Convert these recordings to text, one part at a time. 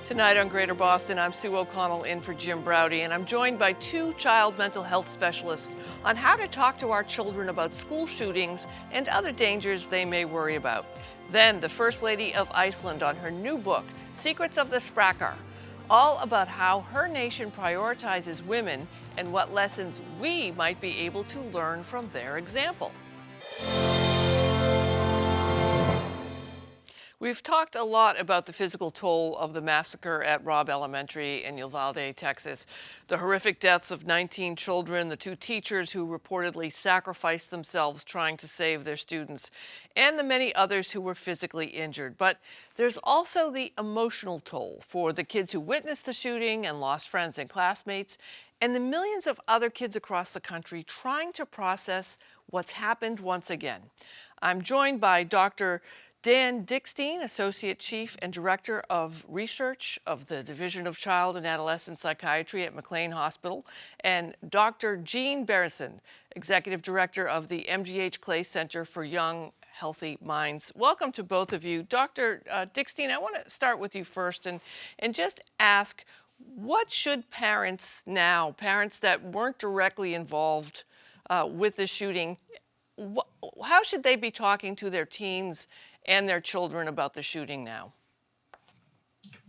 Tonight on Greater Boston, I'm Sue O'Connell in for Jim Browdy, and I'm joined by two child mental health specialists on how to talk to our children about school shootings and other dangers they may worry about. Then, the First Lady of Iceland on her new book, Secrets of the Sprakkar, all about how her nation prioritizes women and what lessons we might be able to learn from their example. We've talked a lot about the physical toll of the massacre at Robb Elementary in Uvalde, Texas. The horrific deaths of 19 children, the two teachers who reportedly sacrificed themselves trying to save their students, and the many others who were physically injured. But there's also the emotional toll for the kids who witnessed the shooting and lost friends and classmates, and the millions of other kids across the country trying to process what's happened once again. I'm joined by Dr. Dan Dickstein, Associate Chief and Director of Research of the Division of Child and Adolescent Psychiatry at McLean Hospital, and Dr. Jean Beresin, Executive Director of the MGH Clay Center for Young Healthy Minds. Welcome to both of you. Dr. Dickstein, I want to start with you first and just ask, what should parents now, parents that weren't directly involved with the shooting, how should they be talking to their teens and their children about the shooting now?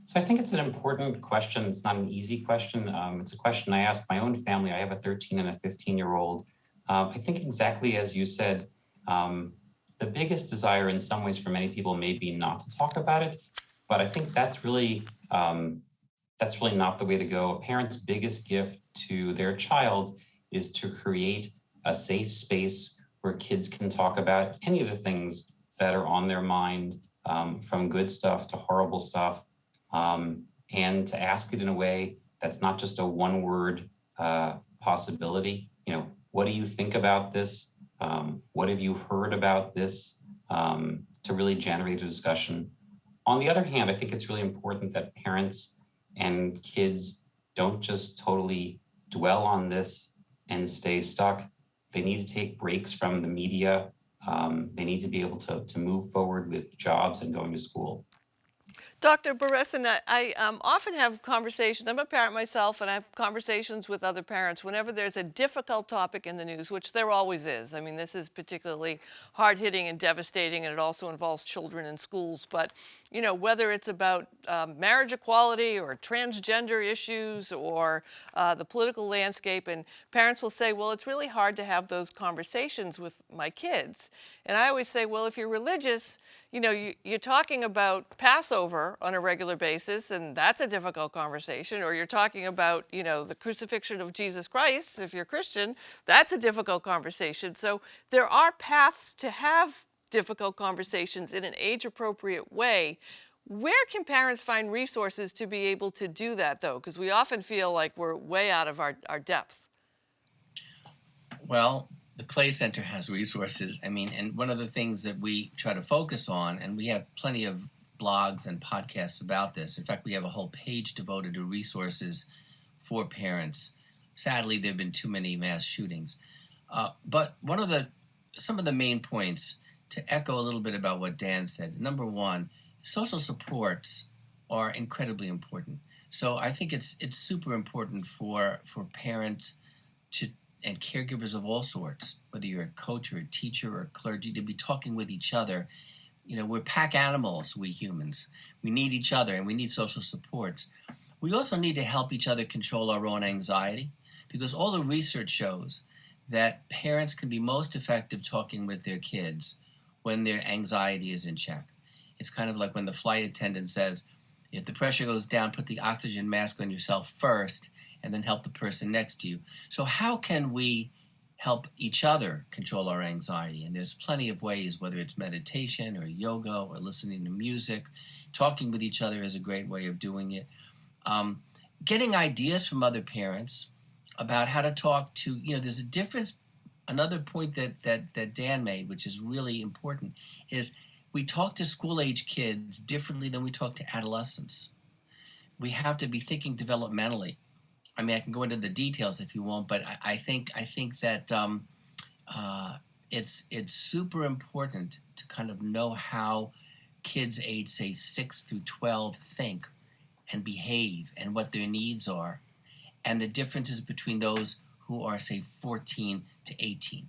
So I think it's an important question. It's not an easy question. It's a question I ask my own family. I have a 13 and a 15-year-old. I think exactly as you said, the biggest desire in some ways for many people may be not to talk about it, but I think that's really not the way to go. A parent's biggest gift to their child is to create a safe space where kids can talk about any of the things that are on their mind, from good stuff to horrible stuff, and to ask it in a way that's not just a one-word possibility. You know, what do you think about this? What have you heard about this? To really generate a discussion. On the other hand, I think it's really important that parents and kids don't just totally dwell on this and stay stuck. They need to take breaks from the media. They need to be able to move forward with jobs and going to school. Dr. Beresin, I often have conversations. I'm a parent myself, and I have conversations with other parents whenever there's a difficult topic in the news, which there always is. I mean, this is particularly hard-hitting and devastating, and it also involves children in schools. But, you know, whether it's about marriage equality or transgender issues or the political landscape, and parents will say, well, it's really hard to have those conversations with my kids. And I always say, well, if you're religious, you know, you're talking about Passover on a regular basis, and that's a difficult conversation. Or you're talking about, you know, the crucifixion of Jesus Christ, if you're Christian, that's a difficult conversation. So there are paths to have difficult conversations in an age-appropriate way. Where can parents find resources to be able to do that, though? Because we often feel like we're way out of our depth. Well, the Clay Center has resources. I mean, and one of the things that we try to focus on, and we have plenty of blogs and podcasts about this. In fact, we have a whole page devoted to resources for parents. Sadly, there have been too many mass shootings. But some of the main points, to echo a little bit about what Dan said. Number one, social supports are incredibly important. So I think it's super important for parents and caregivers of all sorts, whether you're a coach or a teacher or a clergy, to be talking with each other. You know, we're pack animals, we humans. We need each other, and we need social supports. We also need to help each other control our own anxiety, because all the research shows that parents can be most effective talking with their kids when their anxiety is in check. It's kind of like when the flight attendant says, if the pressure goes down, put the oxygen mask on yourself first, and then help the person next to you. So how can we help each other control our anxiety? And there's plenty of ways, whether it's meditation or yoga or listening to music. Talking with each other is a great way of doing it. Getting ideas from other parents about how to talk to, you know, there's a difference. Another point that Dan made, which is really important, is we talk to school-age kids differently than we talk to adolescents. We have to be thinking developmentally. I mean, I can go into the details if you want, but I think that it's super important to kind of know how kids age, say, 6 through 12 think and behave and what their needs are, and the differences between those who are, say, 14 to 18.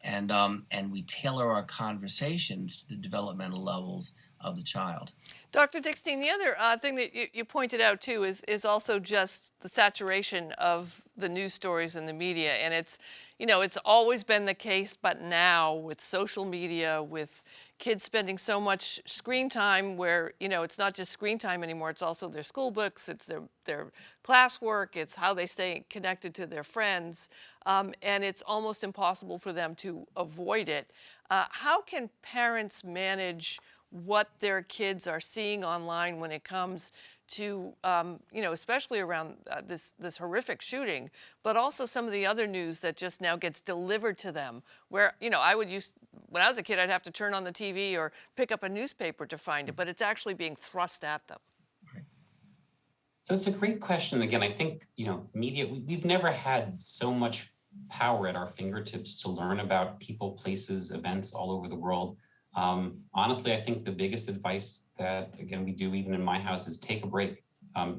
And we tailor our conversations to the developmental levels of the child. Dr. Dickstein, the other thing that you pointed out too is also just the saturation of the news stories in the media. And it's, it's always been the case, but now with social media, with kids spending so much screen time where, it's not just screen time anymore, it's also their school books, it's their classwork, it's how they stay connected to their friends. And it's almost impossible for them to avoid it. How can parents manage what their kids are seeing online when it comes to, especially around this horrific shooting, but also some of the other news that just now gets delivered to them? Where, when I was a kid, I'd have to turn on the TV or pick up a newspaper to find it, but it's actually being thrust at them. Right. So it's a great question. Again, I think, media, we've never had so much power at our fingertips to learn about people, places, events all over the world. Honestly, I think the biggest advice that, again, we do even in my house is take a break.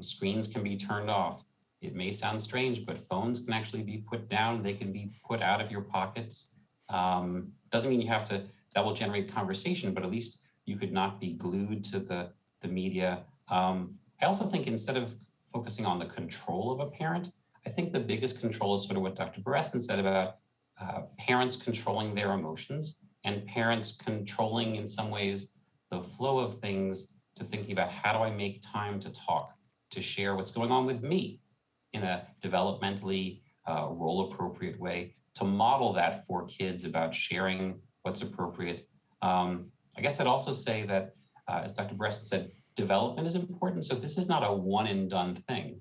Screens can be turned off. It may sound strange, but phones can actually be put down. They can be put out of your pockets. Doesn't mean you have to, that will generate conversation, but at least you could not be glued to the media. I also think instead of focusing on the control of a parent, I think the biggest control is sort of what Dr. Beresin said about parents controlling their emotions and parents controlling in some ways the flow of things, to thinking about how do I make time to talk, to share what's going on with me in a developmentally role appropriate way, to model that for kids about sharing what's appropriate. I guess I'd also say that, as Dr. Breastfeeding said, development is important. So this is not a one and done thing,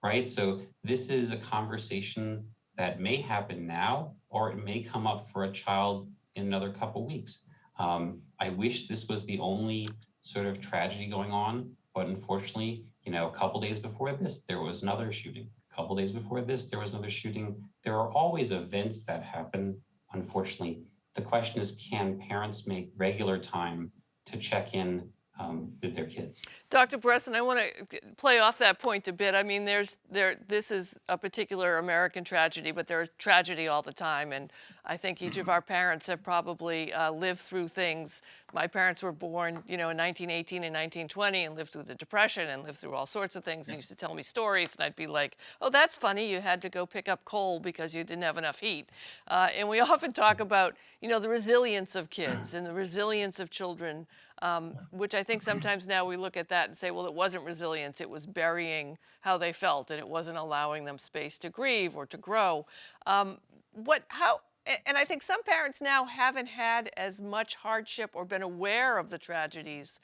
right? So this is a conversation that may happen now, or it may come up for a child in another couple weeks. I wish this was the only sort of tragedy going on, but unfortunately, a couple days before this, there was another shooting. A couple days before this, there was another shooting. There are always events that happen, unfortunately. The question is, can parents make regular time to check in with their kids? Dr. Bresson, I want to play off that point a bit. I mean, this is a particular American tragedy, but there's tragedy all the time. And I think each of our parents have probably lived through things. My parents were born, in 1918 and 1920 and lived through the Depression and lived through all sorts of things. They used to tell me stories, and I'd be like, oh, that's funny. You had to go pick up coal because you didn't have enough heat. And we often talk about, the resilience of kids and the resilience of children, which I think sometimes now we look at that and say, well, it wasn't resilience, it was burying how they felt, and it wasn't allowing them space to grieve or to grow. And I think some parents now haven't had as much hardship or been aware of the tragedies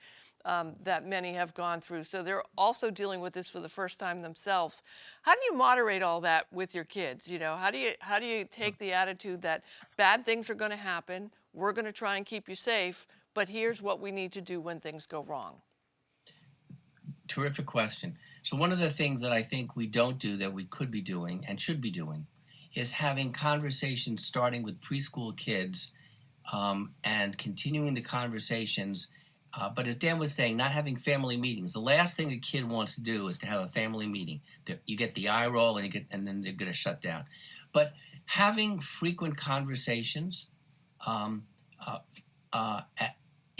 that many have gone through. So they're also dealing with this for the first time themselves. How do you moderate all that with your kids? How do you take the attitude that bad things are going to happen, we're going to try and keep you safe, but here's what we need to do when things go wrong? Terrific question. So one of the things that I think we don't do that we could be doing and should be doing is having conversations starting with preschool kids and continuing the conversations. But as Dan was saying, not having family meetings. The last thing a kid wants to do is to have a family meeting. You get the eye roll and then they're going to shut down. But having frequent conversations,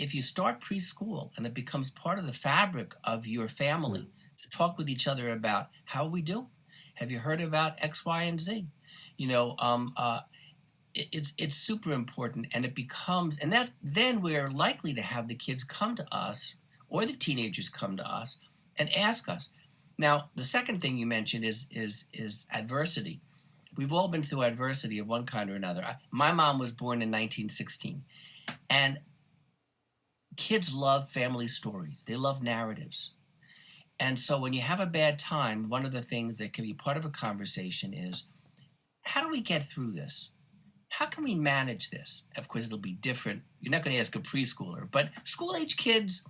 if you start preschool and it becomes part of the fabric of your family, to talk with each other about how we do. Have you heard about X, Y, and Z? It's super important, and it becomes, and that then we're likely to have the kids come to us or the teenagers come to us and ask us. Now, the second thing you mentioned is adversity. We've all been through adversity of one kind or another. My mom was born in 1916, and kids love family stories. They love narratives. And so when you have a bad time, one of the things that can be part of a conversation is, how do we get through this? How can we manage this? Of course, it'll be different. You're not going to ask a preschooler, but school-age kids,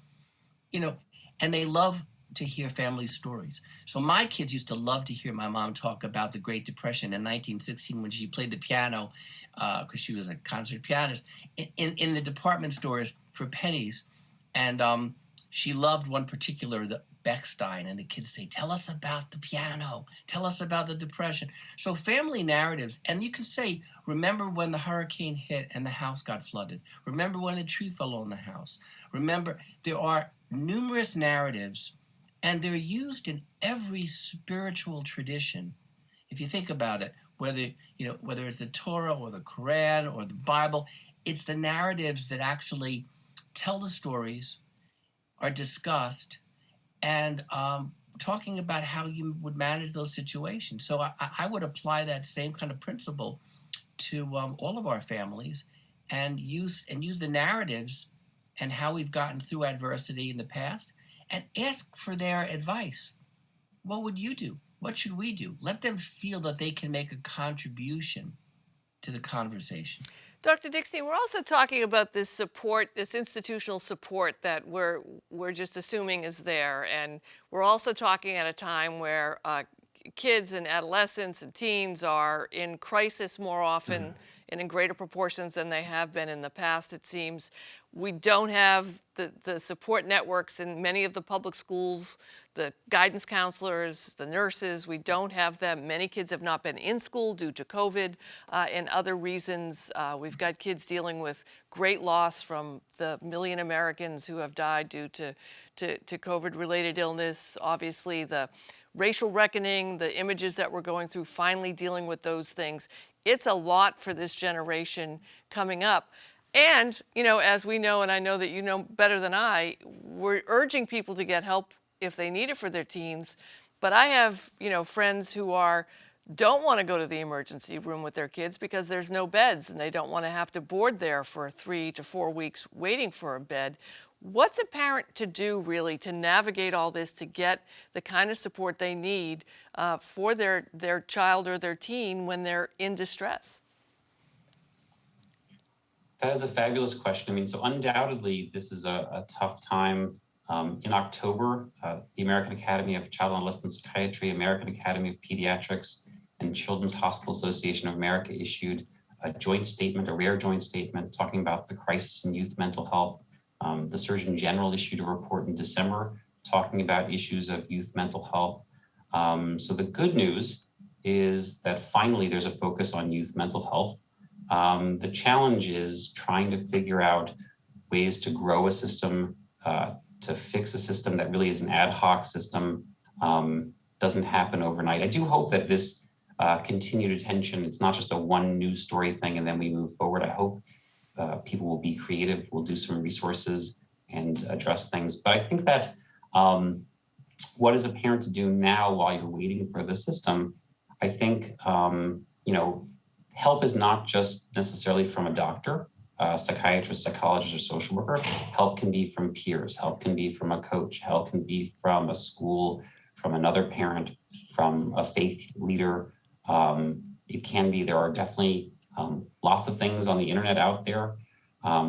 and they love to hear family stories. So my kids used to love to hear my mom talk about the Great Depression in 1916 when she played the piano, because she was a concert pianist, in the department stores for pennies. And she loved one particular, the Beckstein, and the kids say, "Tell us about the piano. Tell us about the depression." So family narratives, and you can say, "Remember when the hurricane hit and the house got flooded? Remember when a tree fell on the house? Remember." There are numerous narratives, and they're used in every spiritual tradition. If you think about it, whether it's the Torah or the Quran or the Bible, it's the narratives that actually tell the stories, are discussed, and talking about how you would manage those situations. So I would apply that same kind of principle to all of our families, and use the narratives and how we've gotten through adversity in the past, and ask for their advice. What would you do? What should we do? Let them feel that they can make a contribution to the conversation. Dr. Dickstein, we're also talking about this support, this institutional support that we're just assuming is there, and we're also talking at a time where kids and adolescents and teens are in crisis more often and in greater proportions than they have been in the past, it seems. We don't have the support networks in many of the public schools, the guidance counselors, the nurses. We don't have them. Many kids have not been in school due to COVID and other reasons. We've got kids dealing with great loss from the million Americans who have died due to COVID-related illness. Obviously, the racial reckoning, the images that we're going through, finally dealing with those things. It's a lot for this generation coming up. And, as we know, and I know that you know better than I, we're urging people to get help if they need it for their teens. But I have, friends who don't want to go to the emergency room with their kids because there's no beds and they don't want to have to board there for 3 to 4 weeks waiting for a bed. What's a parent to do really to navigate all this, to get the kind of support they need for their child or their teen when they're in distress? That is a fabulous question. I mean, so undoubtedly, this is a tough time. In October, the American Academy of Child and Adolescent Psychiatry, American Academy of Pediatrics, and Children's Hospital Association of America issued a joint statement, a rare joint statement, talking about the crisis in youth mental health. The Surgeon General issued a report in December talking about issues of youth mental health. So the good news is that finally there's a focus on youth mental health. The challenge is trying to figure out ways to grow a system, to fix a system that really is an ad hoc system, doesn't happen overnight. I do hope that this continued attention, it's not just a one news story thing and then we move forward. I hope people will be creative, will do some resources and address things. But I think that what is a parent to do now while you're waiting for the system? I think, help is not just necessarily from a doctor, psychiatrist, psychologist, or social worker. Help can be from peers. Help can be from a coach. Help can be from a school, from another parent, from a faith leader. It can be, there are definitely lots of things on the internet out there,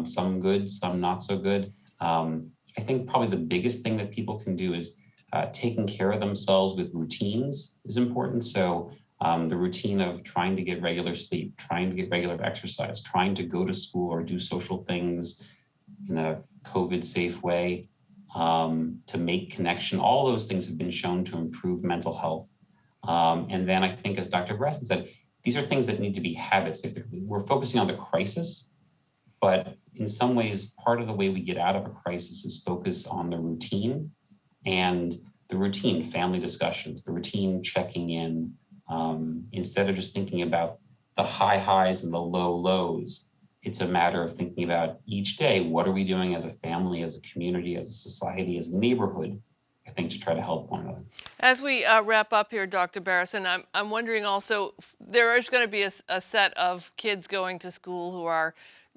some good, some not so good. I think probably the biggest thing that people can do is taking care of themselves with routines is important. So the routine of trying to get regular sleep, trying to get regular exercise, trying to go to school or do social things in a COVID safe way, to make connection. All those things have been shown to improve mental health. And then I think, as Dr. Beresin said, these are things that need to be habits. We're focusing on the crisis, but in some ways, part of the way we get out of a crisis is focus on the routine, and the routine, family discussions, the routine checking in, instead of just thinking about the high highs and the low lows. It's a matter of thinking about each day, what are we doing as a family, as a community, as a society, as a neighborhood, I think, to try to help one another. As we wrap up here, Dr. Beresin, I'm wondering also, there is going to be a set of kids going to school who are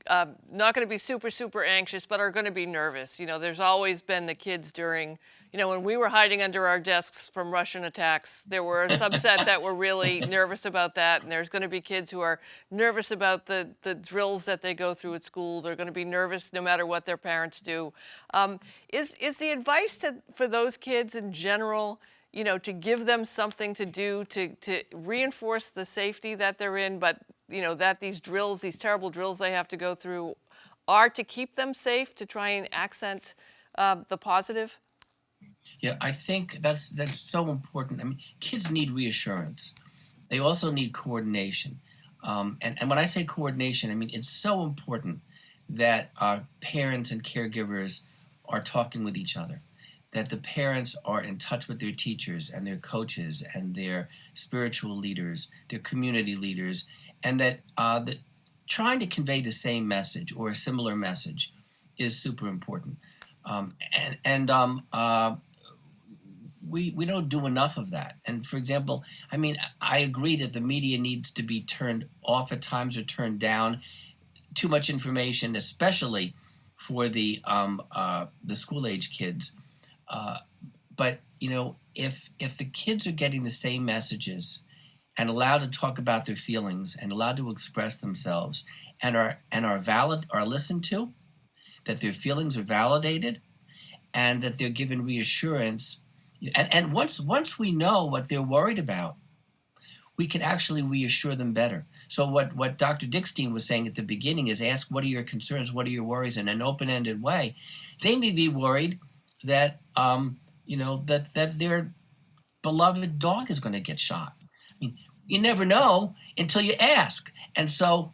not going to be super, super anxious, but are going to be nervous. There's always been the kids during, when we were hiding under our desks from Russian attacks, there were a subset that were really nervous about that. And there's going to be kids who are nervous about the drills that they go through at school. They're going to be nervous no matter what their parents do. Is the advice for those kids in general, to give them something to do to reinforce the safety that they're in, but that these drills, these terrible drills they have to go through, are to keep them safe, to try and accent the positive? Yeah, I think that's so important. I mean, kids need reassurance. They also need coordination. And when I say coordination, I mean it's so important that parents and caregivers are talking with each other, that the parents are in touch with their teachers and their coaches and their spiritual leaders, their community leaders, and that trying to convey the same message or a similar message is super important. We don't do enough of that. And for example, I mean, I agree that the media needs to be turned off at times or turned down. Too much information, especially for the school age kids. Uh, but you know, if the kids are getting the same messages and allowed to talk about their feelings and allowed to express themselves and are listened to, that their feelings are validated, and that they're given reassurance. And once we know what they're worried about, we can actually reassure them better. So what Dr. Dickstein was saying at the beginning is ask what are your concerns, what are your worries in an open-ended way. They may be worried that that their beloved dog is going to get shot. I mean, you never know until you ask. And so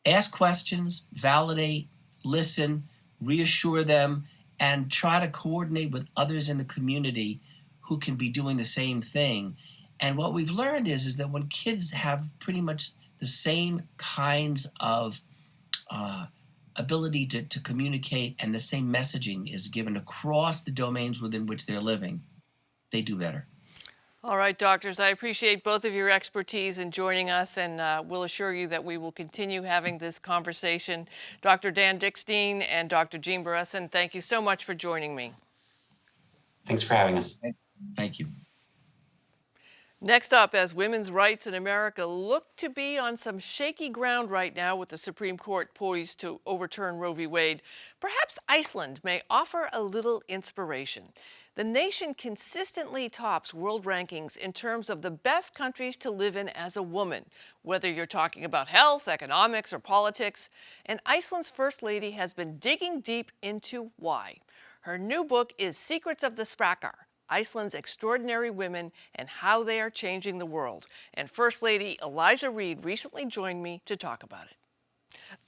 ask questions, validate, listen, reassure them, and try to coordinate with others in the community who can be doing the same thing. And what we've learned is that when kids have pretty much the same kinds of ability to communicate and the same messaging is given across the domains within which they're living, they do better. All right, doctors, I appreciate both of your expertise in joining us, and we'll assure you that we will continue having this conversation. Dr. Dan Dickstein and Dr. Jean Beresin, thank you so much for joining me. Thanks for having us. Thank you. Next up, as women's rights in America look to be on some shaky ground right now with the Supreme Court poised to overturn Roe v. Wade, perhaps Iceland may offer a little inspiration. The nation consistently tops world rankings in terms of the best countries to live in as a woman, whether you're talking about health, economics, or politics. And Iceland's First Lady has been digging deep into why. Her new book is Secrets of the Sprakkar: Iceland's Extraordinary Women and How They Are Changing the World. And First Lady Eliza Reid recently joined me to talk about it.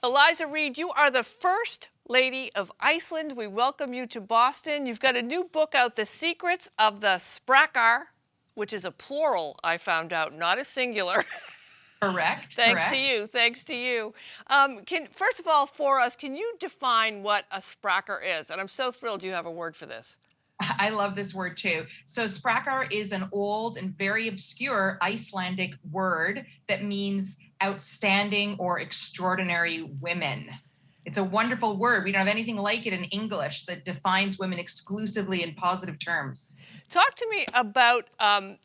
Eliza Reid, you are the First Lady of Iceland. We welcome you to Boston. You've got a new book out, The Secrets of the Sprakkar, which is a plural, I found out, not a singular. Correct. Thanks correct. to you. Thanks to you. First of all, for us, can you define what a sprakkar is? And I'm so thrilled you have a word for this. I love this word too. So sprakkar is an old and very obscure Icelandic word that means outstanding or extraordinary women. It's a wonderful word. We don't have anything like it in English that defines women exclusively in positive terms. Talk to me about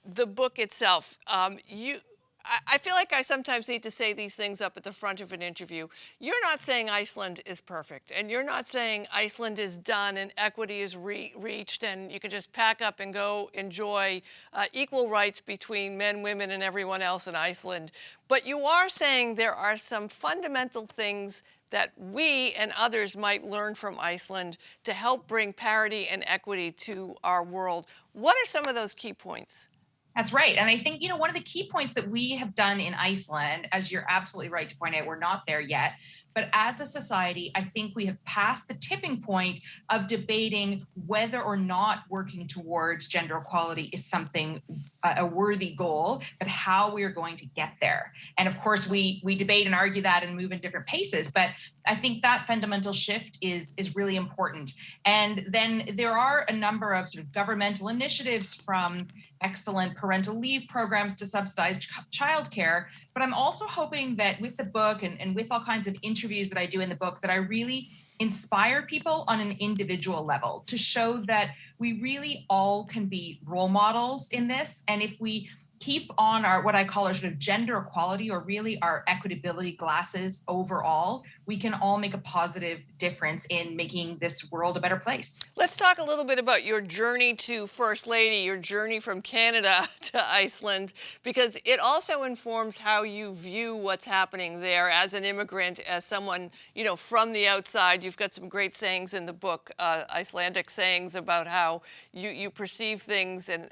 the book itself. I feel like I sometimes need to say these things up at the front of an interview. You're not saying Iceland is perfect, and you're not saying Iceland is done and equity is reached and you can just pack up and go enjoy equal rights between men, women, and everyone else in Iceland. But you are saying there are some fundamental things that we and others might learn from Iceland to help bring parity and equity to our world. What are some of those key points? That's right. And I think, one of the key points that we have done in Iceland, as you're absolutely right to point out, we're not there yet. But as a society, I think we have passed the tipping point of debating whether or not working towards gender equality is something, a worthy goal, but how we are going to get there. And of course, we debate and argue that and move in different paces. But I think that fundamental shift is really important. And then there are a number of sort of governmental initiatives, from excellent parental leave programs to subsidized childcare. But I'm also hoping that with the book and with all kinds of interviews that I do in the book, that I really inspire people on an individual level to show that we really all can be role models in this. And if we keep on our, what I call our sort of gender equality, or really our equitability glasses overall, we can all make a positive difference in making this world a better place. Let's talk a little bit about your journey to First Lady, your journey from Canada to Iceland, because it also informs how you view what's happening there as an immigrant, as someone, from the outside. You've got some great sayings in the book, Icelandic sayings about how you perceive things. And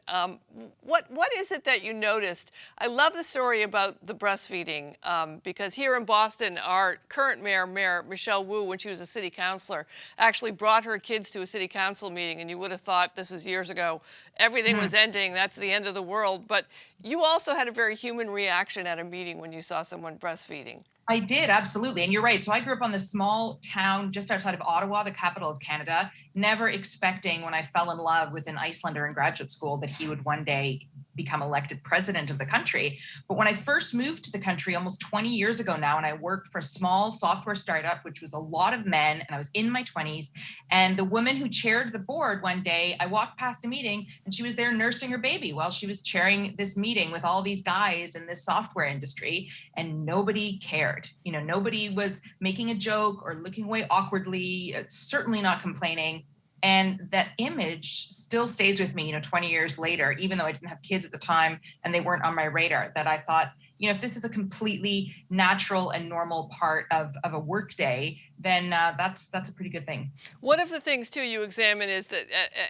what is it that you noticed? I love the story about the breastfeeding, because here in Boston, our current Mayor Michelle Wu, when she was a city councilor, actually brought her kids to a city council meeting, and you would have thought, this was years ago, everything was ending, that's the end of the world. But you also had a very human reaction at a meeting when you saw someone breastfeeding. I did, absolutely. And you're right. So I grew up on this small town just outside of Ottawa, the capital of Canada, never expecting when I fell in love with an Icelander in graduate school that he would one day become elected president of the country. But when I first moved to the country almost 20 years ago now, and I worked for a small software startup, which was a lot of men, and I was in my 20s, and the woman who chaired the board one day, I walked past a meeting and she was there nursing her baby while she was chairing this meeting with all these guys in this software industry, and nobody cared. Nobody was making a joke or looking away awkwardly, certainly not complaining. And that image still stays with me, 20 years later, even though I didn't have kids at the time and they weren't on my radar, that I thought, if this is a completely natural and normal part of a work day, then that's a pretty good thing. One of the things, too, you examine is that,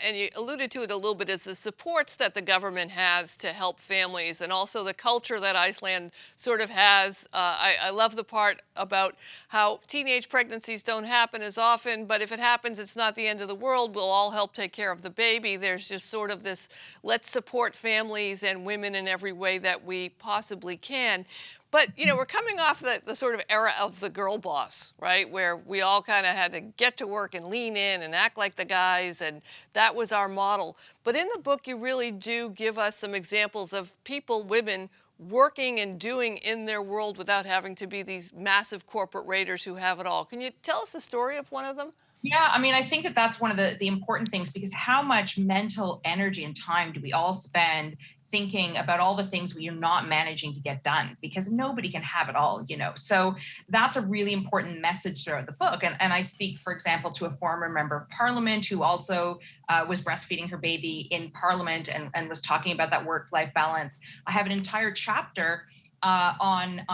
and you alluded to it a little bit, is the supports that the government has to help families, and also the culture that Iceland sort of has. I love the part about how teenage pregnancies don't happen as often, but if it happens, it's not the end of the world. We'll all help take care of the baby. There's just sort of this, let's support families and women in every way that we possibly can. But, we're coming off the sort of era of the girl boss, right? Where we all kind of had to get to work and lean in and act like the guys, and that was our model. But in the book, you really do give us some examples of people, women, working and doing in their world without having to be these massive corporate raiders who have it all. Can you tell us the story of one of them? Yeah, I think that that's one of the important things, because how much mental energy and time do we all spend thinking about all the things we are not managing to get done, because nobody can have it all, So that's a really important message throughout the book. And I speak, for example, to a former member of parliament who also was breastfeeding her baby in parliament and was talking about that work-life balance. I have an entire chapter on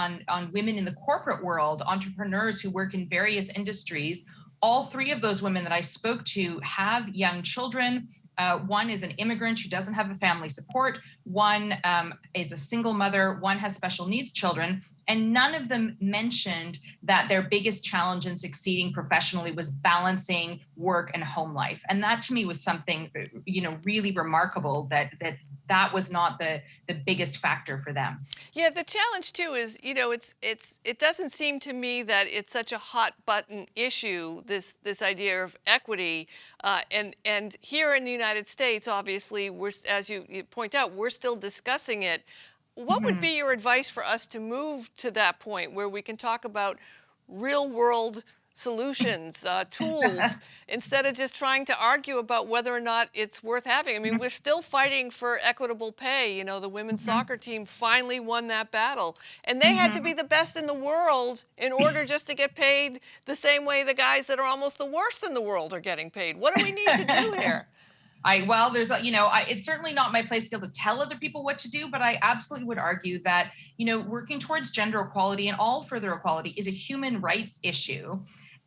women in the corporate world, entrepreneurs who work in various industries. All three of those women that I spoke to have young children. One is an immigrant who doesn't have a family support. One is a single mother. One has special needs children. And none of them mentioned that their biggest challenge in succeeding professionally was balancing work and home life. And that to me was something, really remarkable, that was not the biggest factor for them. Yeah, the challenge too is, it doesn't seem to me that it's such a hot button issue, this idea of equity, and here in the United States, obviously, as you point out, we're still discussing it. What would be your advice for us to move to that point where we can talk about real world solutions, tools, instead of just trying to argue about whether or not it's worth having? We're still fighting for equitable pay. The women's soccer team finally won that battle, and they had to be the best in the world in order just to get paid the same way the guys that are almost the worst in the world are getting paid. What do we need to do here? It's certainly not my place to be able to tell other people what to do, but I absolutely would argue that, working towards gender equality and all further equality is a human rights issue.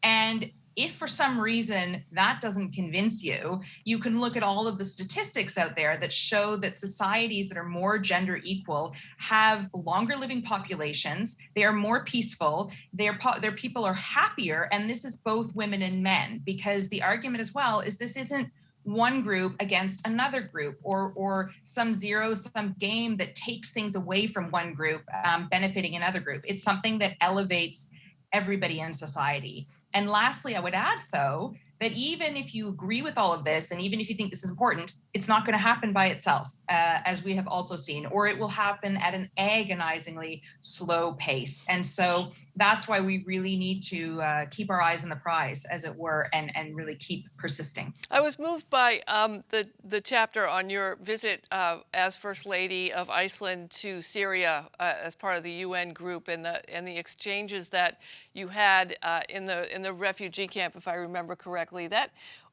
And if for some reason that doesn't convince you, you can look at all of the statistics out there that show that societies that are more gender equal have longer living populations. They are more peaceful. Their people are happier. And this is both women and men, because the argument as well is this isn't one group against another group, or some zero-sum game that takes things away from one group, benefiting another group. It's something that elevates everybody in society. And lastly, I would add, though, that even if you agree with all of this, and even if you think this is important, it's not going to happen by itself, as we have also seen, or it will happen at an agonizingly slow pace. And so that's why we really need to keep our eyes on the prize, as it were, and really keep persisting. I was moved by the chapter on your visit as First Lady of Iceland to Syria as part of the UN group, and the exchanges that you had in the refugee camp, if I remember correctly.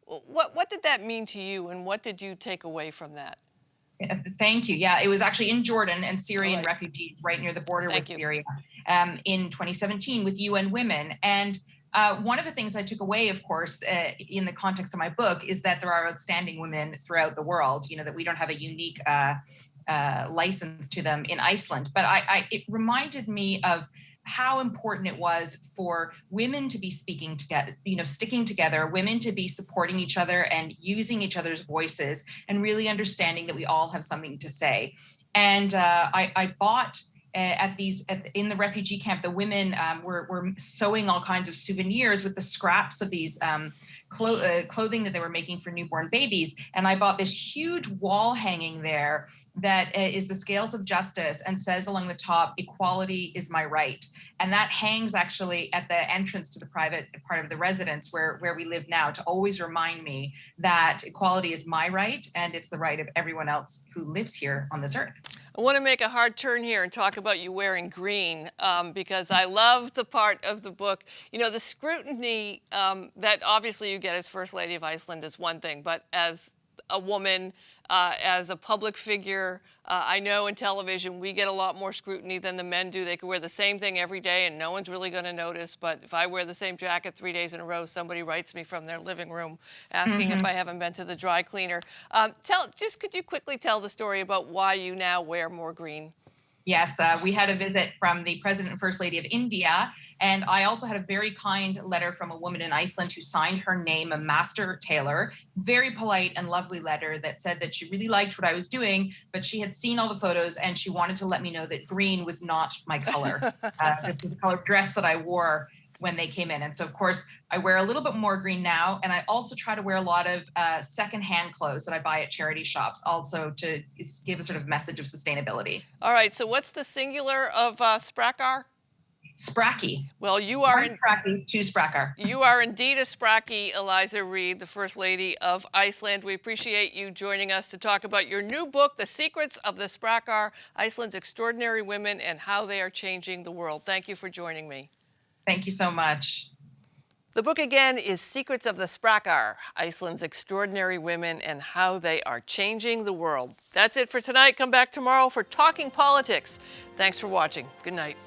What did that mean to you, and what did you take away from that? Thank you. Yeah, it was actually in Jordan and Syrian right. refugees right near the border with Thank you. Syria in 2017 with UN Women. And one of the things I took away, of course, in the context of my book, is that there are outstanding women throughout the world, that we don't have a unique license to them in Iceland. But it reminded me of how important it was for women to be speaking together, sticking together, women to be supporting each other and using each other's voices and really understanding that we all have something to say. And I bought in the refugee camp, the women were sewing all kinds of souvenirs with the scraps of these clothing that they were making for newborn babies. And I bought this huge wall hanging there that is the scales of justice and says along the top, "Equality is my right." And that hangs actually at the entrance to the private part of the residence where we live now, to always remind me that equality is my right and it's the right of everyone else who lives here on this earth. I want to make a hard turn here and talk about you wearing green, because I love the part of the book. The scrutiny that obviously you get as First Lady of Iceland is one thing, but as a woman, as a public figure, I know in television we get a lot more scrutiny than the men do. They can wear the same thing every day and no one's really going to notice. But if I wear the same jacket 3 days in a row, somebody writes me from their living room asking if I haven't been to the dry cleaner. Could you quickly tell the story about why you now wear more green? Yes, we had a visit from the President and First Lady of India. And I also had a very kind letter from a woman in Iceland who signed her name, a master tailor, very polite and lovely letter that said that she really liked what I was doing, but she had seen all the photos and she wanted to let me know that green was not my color. This was the color dress that I wore when they came in. And so, of course, I wear a little bit more green now. And I also try to wear a lot of secondhand clothes that I buy at charity shops, also to give a sort of message of sustainability. All right. So what's the singular of sprakkar? Spracky. Well, you are One spracky, two sprakkar. You are indeed a spracky, Eliza Reid, the First Lady of Iceland. We appreciate you joining us to talk about your new book, The Secrets of the Sprakkar, Iceland's Extraordinary Women and How They Are Changing the World. Thank you for joining me. Thank you so much. The book again is Secrets of the Sprakkar, Iceland's Extraordinary Women and How They Are Changing the World. That's it for tonight. Come back tomorrow for Talking Politics. Thanks for watching. Good night.